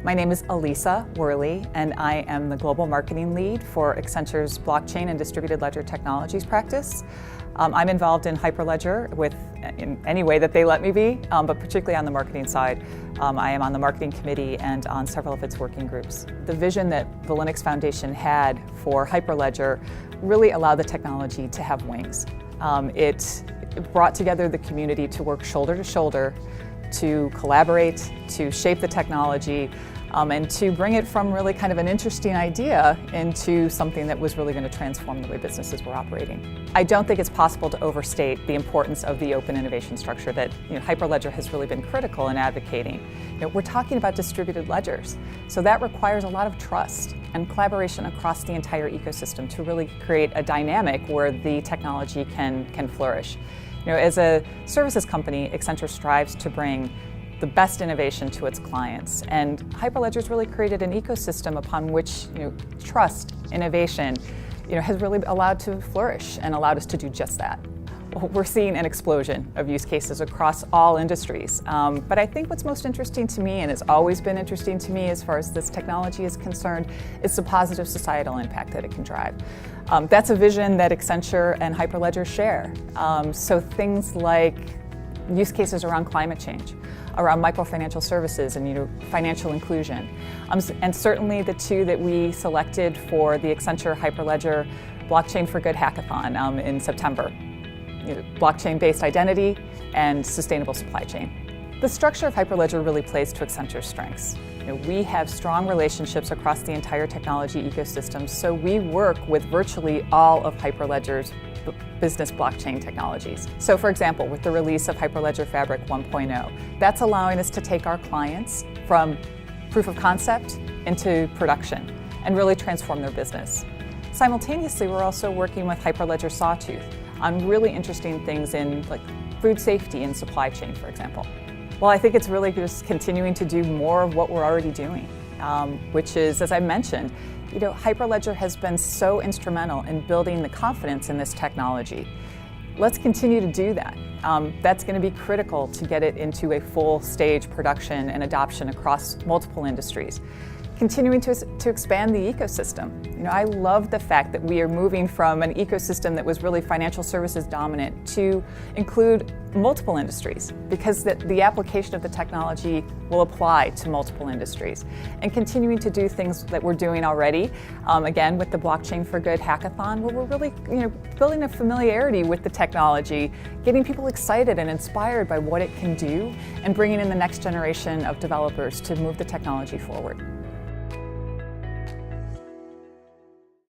My name is Alissa Worley, and I am the Global Marketing Lead for Accenture's Blockchain and Distributed Ledger Technologies practice. I'm involved in Hyperledger in any way that they let me be, but particularly on the marketing side. I am on the marketing committee and on several of its working groups. The vision that the Linux Foundation had for Hyperledger really allowed the technology to have wings. It brought together the community to work shoulder to shoulder, to collaborate, to shape the technology, and to bring it from really kind of an interesting idea into something that was really going to transform the way businesses were operating. I don't think it's possible to overstate the importance of the open innovation structure that Hyperledger has really been critical in advocating. We're talking about distributed ledgers, so that requires a lot of trust and collaboration across the entire ecosystem to really create a dynamic where the technology can flourish. As a services company, Accenture strives to bring the best innovation to its clients, and Hyperledger's really created an ecosystem upon which trust, innovation, has really allowed to flourish and allowed us to do just that. We're seeing an explosion of use cases across all industries, but I think what's most interesting to me, and has always been interesting to me as far as this technology is concerned, is the positive societal impact that it can drive. That's a vision that Accenture and Hyperledger share. So things like use cases around climate change, around microfinancial services and financial inclusion. And certainly the two that we selected for the Accenture Hyperledger Blockchain for Good hackathon in September. Blockchain-based identity and sustainable supply chain. The structure of Hyperledger really plays to Accenture's strengths. We have strong relationships across the entire technology ecosystem, so we work with virtually all of Hyperledger's business blockchain technologies. So for example, with the release of Hyperledger Fabric 1.0, that's allowing us to take our clients from proof of concept into production and really transform their business. Simultaneously, we're also working with Hyperledger Sawtooth on really interesting things in food safety and supply chain, for example. Well, I think it's really just continuing to do more of what we're already doing, which is, as I mentioned, Hyperledger has been so instrumental in building the confidence in this technology. Let's continue to do that. That's going to be critical to get it into a full stage production and adoption across multiple industries. Continuing to expand the ecosystem. I love the fact that we are moving from an ecosystem that was really financial services dominant to include multiple industries, because the application of the technology will apply to multiple industries. And continuing to do things that we're doing already, again with the Blockchain for Good hackathon, where we're really building a familiarity with the technology, getting people excited and inspired by what it can do, and bringing in the next generation of developers to move the technology forward.